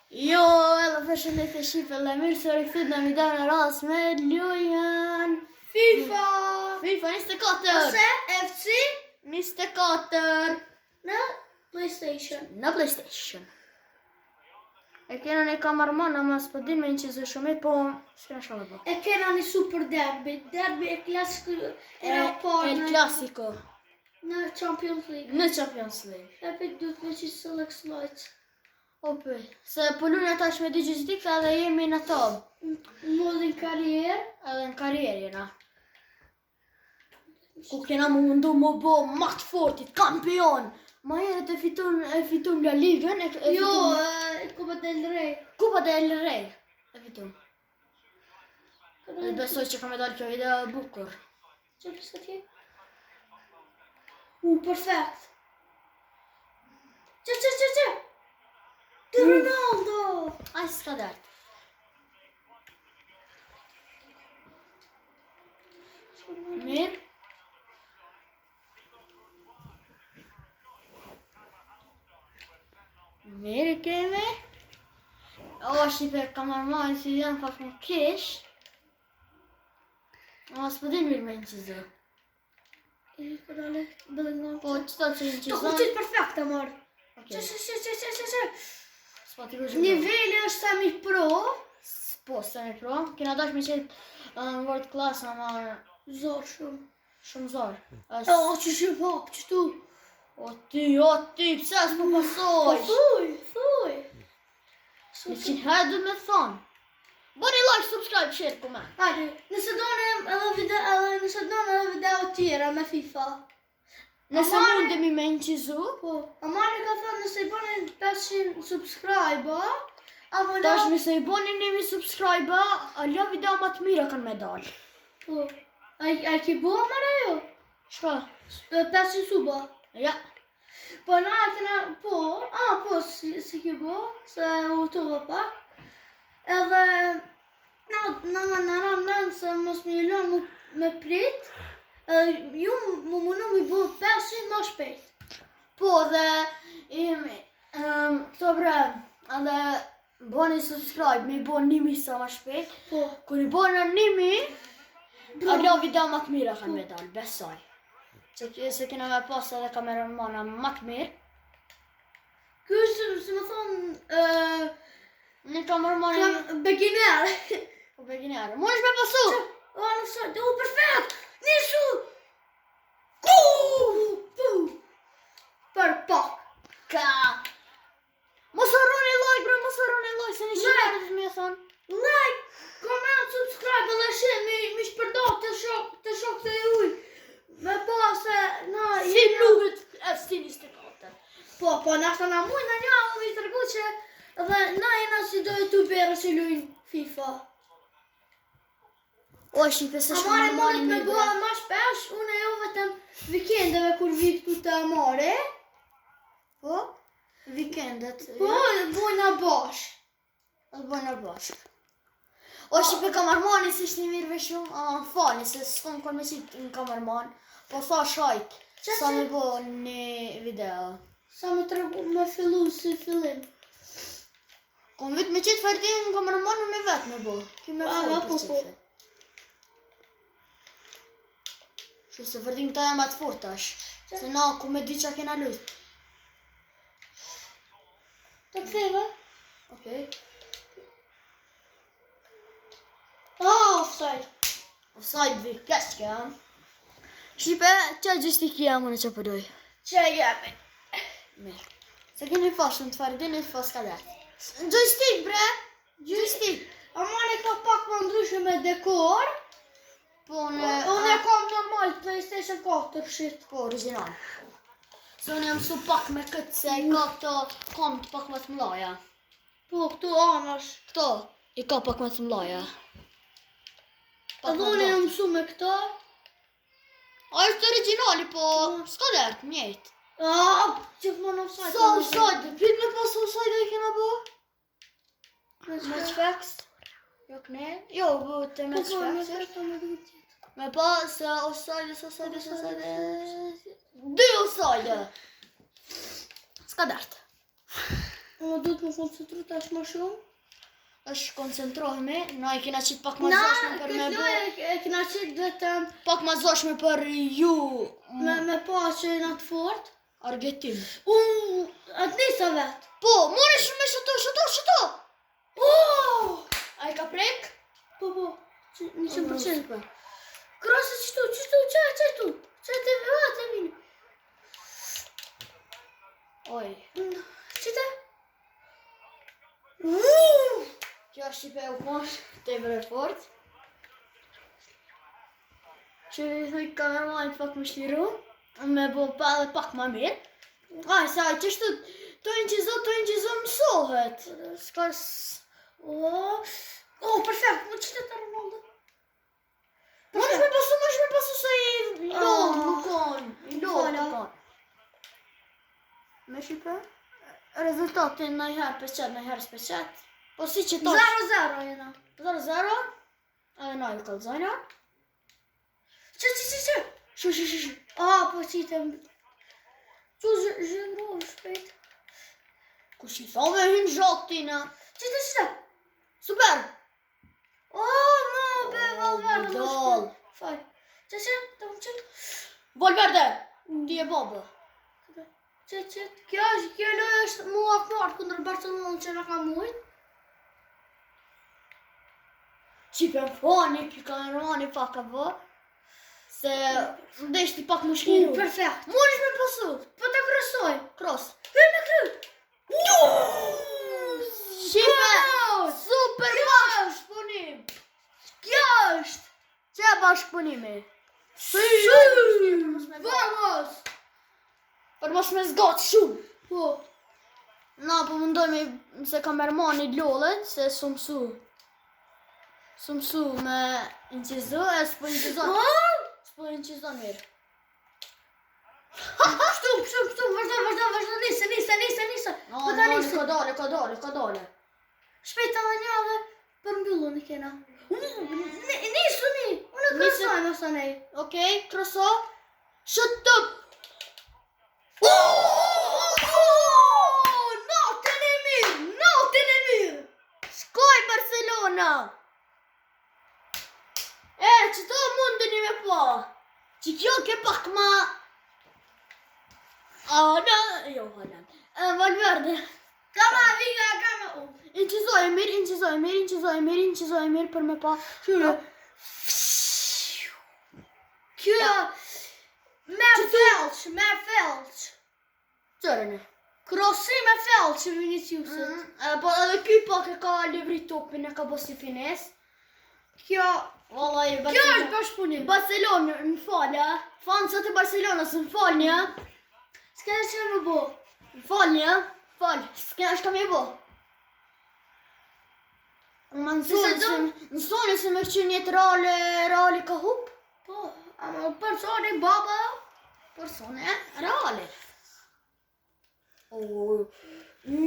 Jo, edhe përshëndetje shqipe dhe mirë se rikthit në midar në ras me lujen FIFA 24 ose FC 24 në PlayStation. në PlayStation. E kena një kamerman, ama s'po din me një qizë shumë, po s'kena shumë po. E kena një super derby e klasiko era El Clasico në Champions League. në Champions League. E për duhet me që select slides. Ope, se po lunë tash me digjistik edhe jemi në top. Modin karrierë. Edhe në karrierë jena. Ku kena mundu më bo më të fortit, kampion. Ma herët e fitun La Ligën, Jo, Copa del Rey. Kupa del Rey. E fitun. Dhe besoj që ka me dalë kjo video e bukur. Që përsa tje? Perfekt. Që. Të Ronaldo. Aj s'ka dartë. Mirë. Mirë kemi. O, shqipe kamermani si janë pak më kesh. Ama s'po din mirë me në qizë. Po, qëta që në Të qizë? kuqit perfekt, amor. Okej. Që. S'po t'i kuqit. Niveli është semi pro. Po, semi pro. Kena dash me qetë në world class, ama Zor shumë. shumë zorë. O, që shumë hap, që tu. O ti, pse s'po pasoj? Thuj. 100 herë du me thonë. Boni like, subscribe, share, comment. Hajde, nëse donë edhe video tjera me FIFA. Nëse mundemi me në qizu, Po, Amari ka thënë nëse i bëni 500 subscribe, apo tash nëse i boni 1000 subscribe, alla video më të mira kanë me dalë. Po, a ki bo Amara jo? Shka? 500 suba. Ja. Po na kena, po, si ki bo, se u tova pak. Edhe, na në ranë se mos më jelon me prit, ju më mundu mi bo 500 më shpejt. Po dhe, këto bre, edhe boni subscribe, me i bo 1000 sa ma shpejt. Po, Kur i boni 1000, alla video më të mira kanë me dalë, besoj. Se kena me pas edhe kameramana më të mirë. kjo është, si më thonë, Një kameramani beginner. po beginare. Mund është me pasu! Perfekt! Nisu! Për pak. Ka! Mos harroni like, bre, mos harroni like, se një shqiptarët të me thonë. Like, comment, subscribe, edhe shem, mi shpërdor të shok të juj. Me pas se, na, Si luhet FC 24. Po, nashta na muj, na një, mi të rëgu që, edhe na jena si do youtuberë si lujnë FIFA. O, shqipe se Amare shkamermani mundet me me bëha ma shpesh, unë e jo vetëm vikendeve kur vit ku të Amare. Po? Vikendet. Po, bojna bash. Dhe bojna bashk. O, shqipe kamermani si shtë një mirëve shumë, fali se s'kom kon me qitë në kamerman, po sa shajt, sa me bo një video. Sa me tregu me fillu si fillim. Kom vit me qitë fardin në kamerman me vetë me bo. Ki me Po, po. qitë. Që se fardin këta jam atë fort tash. Se na ku me di qa kena lujt. Të ktheve? Okej. Offside. Offside vi keqke, ha? Shqipe, qa gjystik jam unë që përdoj? Që jemi? Mirë. Se keni fashën të fardin e fas ka dhe. Joystick, bre! Joystick! Amane ka pak më ndryshme me dekor. Po Unë e kam normal PlayStation 4 shit. Po, original. Se unë jam su pak me këtë se i ka këto kom të pak më të mlaja. Po, këtu anash. Këto i ka pak më të mlaja. Edhe unë e mësu me këto. A është originali, po s'ka dertë, mjejt. Gjithmonë offside. Sa offside, prit me pas offside e kena bo? Me Match facts? Jo këne? Jo, bo të match facts. Me pas offside. 2 offside. S'ka dertë. Unë duhet më koncentru tash më shumë. është koncentrohemi, na i kena qitë pak ma Na, zashme për me këtë bo. lojë e kena qitë vetëm Pak ma zashme për ju me pa që jena të fort. Argentin. Atë nisa vetë. Po, more shumë shëto! A i ka prek? Po, 100%. Krasë qështu, qaj të vini. Oj. Qëta? Kjo është Shqipe u kosh, të e vërë fort. Që i thuj kamermanit pak më shliru, me bo pa edhe pak ma mirë. Aj, sa i qështu, to inqizo mësohet. S'ka Perfekt, më qëtë të Ronaldo. Mënesh me pasu se i lodh më kon. Me Shqipe? Rezultatin nëjherë pesqet, nëjherë s'pesqet. Po si që tosh 0-0 jena. 0-0, edhe na i kalzajna. Që. Shu. Po qitëm. Që zhëndrohë shpejt. Ku shi thove hynë zhotina. Qita. Super! Mo, be, Valverde. Dol. Faj. Që, të më qëtë. Valverde, ti e babë. Që, kjo lojë është mua fort kundër Barcelona që në ka mujt. Qipe më fani, ki kamermani pak ka bë. Se ndeshti pak më shliru. Perfekt. Mënesh me pasu. Po të krosoj. Cross. Hyr me kry. Shqipe, super bashkëpunim. Kjo është. Që e bashkëpunimi? Vamos. Për mos me zgatë shumë. Po. Na po mundojme se kamermani lollet, se su mësu me incizo, e s'po incizon mirë. Shtu, vazhdo, nisa. No, ka dole. Shpejt të një dhe për mbyllun i kena. Nisu një, unë të krasoj më së nej. Okej, kroso. Shëtë. Natin e mirë. Shkoj Barcelona. Që to mundeni me po. Që kjo ke pak ma... Jo, Valverde. Kama. Incizoj mirë për me pa. Kjo. Me felç. Qërëne. Krosi me felç, Viniciusit. Po edhe ky pak e ka livri topin, e ka bosi fines. Kjo është bashkëpunim. Barcelona, në falja. Fansat e Barcelonës, në falja. S'ka që në më bo. Në falja. S'ka është ka me bo. Më nësoni se me që njët reali ka hup. Po, ama personi, baba. Persone, reali.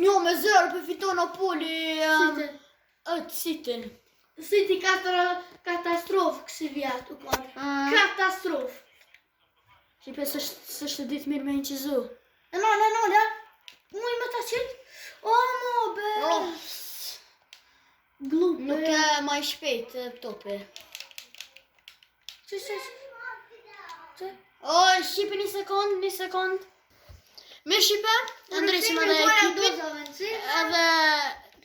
Një me zërë për fiton Napoli. Sitin. City katastrofë kësi vjetë u konë. Katastrofë. Shqipe s'është ditë mirë me incizu. E no, muj me ta qitë. Mo, be. Glupe. Nuk e ma i shpejt topi. Që. Shqipe një sekund. Me Shqipe, ndryshim edhe ekipit. Edhe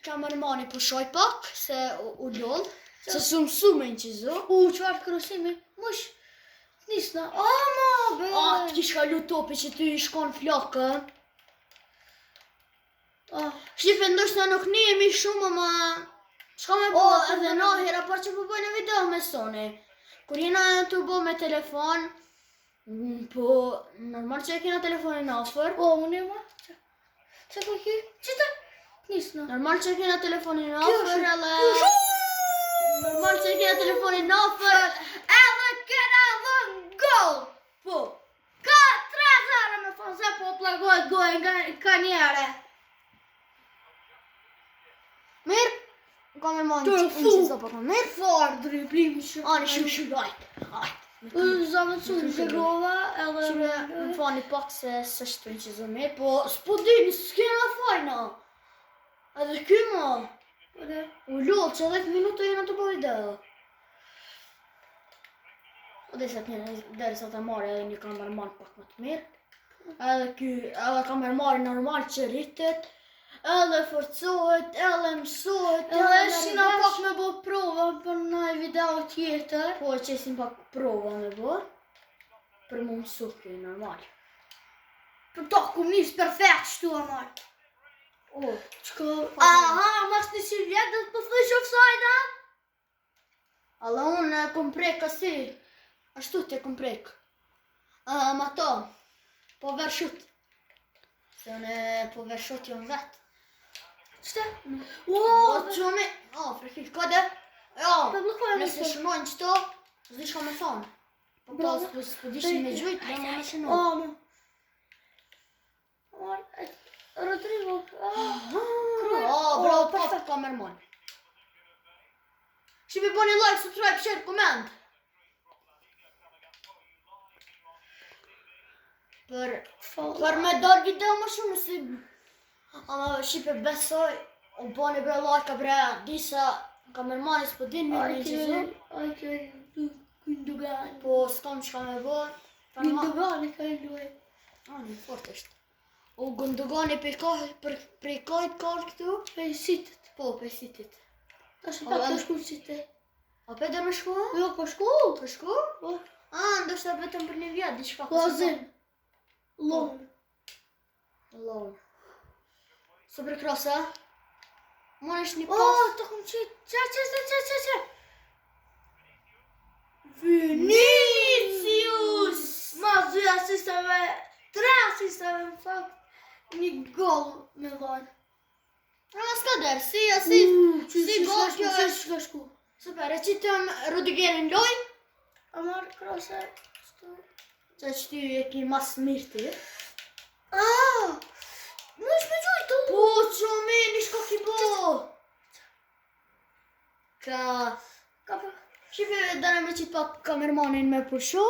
kamermani pushoj pak, se u loll. Se su me incizu. Qartë krosimi. Mush. Nisna. Mo, be. Ti shkallu topi që ty i shkon flakë. Shqipe ndoshta nuk njemi shumë, ma... Shka me bo edhe na hera par që po bëjnë video me Sony. Kur jena të bo me telefon, po normal që e kena telefonin afër. Unë e ma. Që ka ki? Qita? Nisna. Normal që e kena telefonin afër, edhe... Normal që e kena telefonin afër, edhe kena dhe gol. po. Ka 3-0 me thonë se po plagojt gojnë ka njere. Mirë, kamermani që incizo po mirë. Fort driblim që. Ani shumë, ajt. Zanë të shumë gjegova edhe... Shqipe, më fani pak se s'është incizo mirë, po s'po dini, s'kena fajna. Edhe ky mo. Po dhe. U lutë që 10 minuta jena të po video. O dhe se t'jene, deri sa të marrë edhe një kamerman pak më të mirë. Edhe kamermari normal që rritet. Edhe forcohet, edhe mësohet, Edhe shina pak me bo prova për në video tjetër. Po që esim pak prova me bo. Për mu mësu kjo normal. Për to ku njës perfekt shtu amar. O, Qko... Aha, mas në si vjetë dhe të përthësh offside-a? alla unë e kom prek asi. Ashtu t'e kom prek. Ma to, po vershut. Se unë po vershut jo në vetë. Qëte? O, që me... O, frekit, kode? Jo, Po blokojnë nëse nëse. shënojnë qëto, s'di shka me thonë. Po pas s'po dishin me gjujt, dhe më me shënojnë. O, më. Amar, Rodrigo. Bravo, pop, kamerman. Shipi boni like, subscribe, share, comment. Për me dar video më shumë si... Ama shipe besoj, o boni bre like, bre, disa kamermani s'po din mirë një qizë. Ajke, Gündogan. Po s'kam qka me bo. Gündogan e ka e luaj. Një fort është. O Gündogan e prej kajt kartë këtu? Pej sitet. Po, prej sitit. Ta shë pak të shku sitet. A pe dhe me shku? Jo, po shku. Po shku? Po. Ndoshta vetëm për një vjetë, diçka Po zin. Lon. Lon. Super krosa. Mon është një O, pas. të kom qitë. Qa. Vinicius! Ma 2 asistave, 3 asistave në fakt. Një gol me dhojnë. Ama s'ka derë, si asist, si gol kjo është. Shka shku. Super, e qitëm Rudigerin loj. Amar krose. Qa që ty e ki mas mirë ti. Më është me gjojtu. Po, që me, një shko ki bo. Ka... Ka për. Shipe, dane me qitë pak kamermanin me pushu.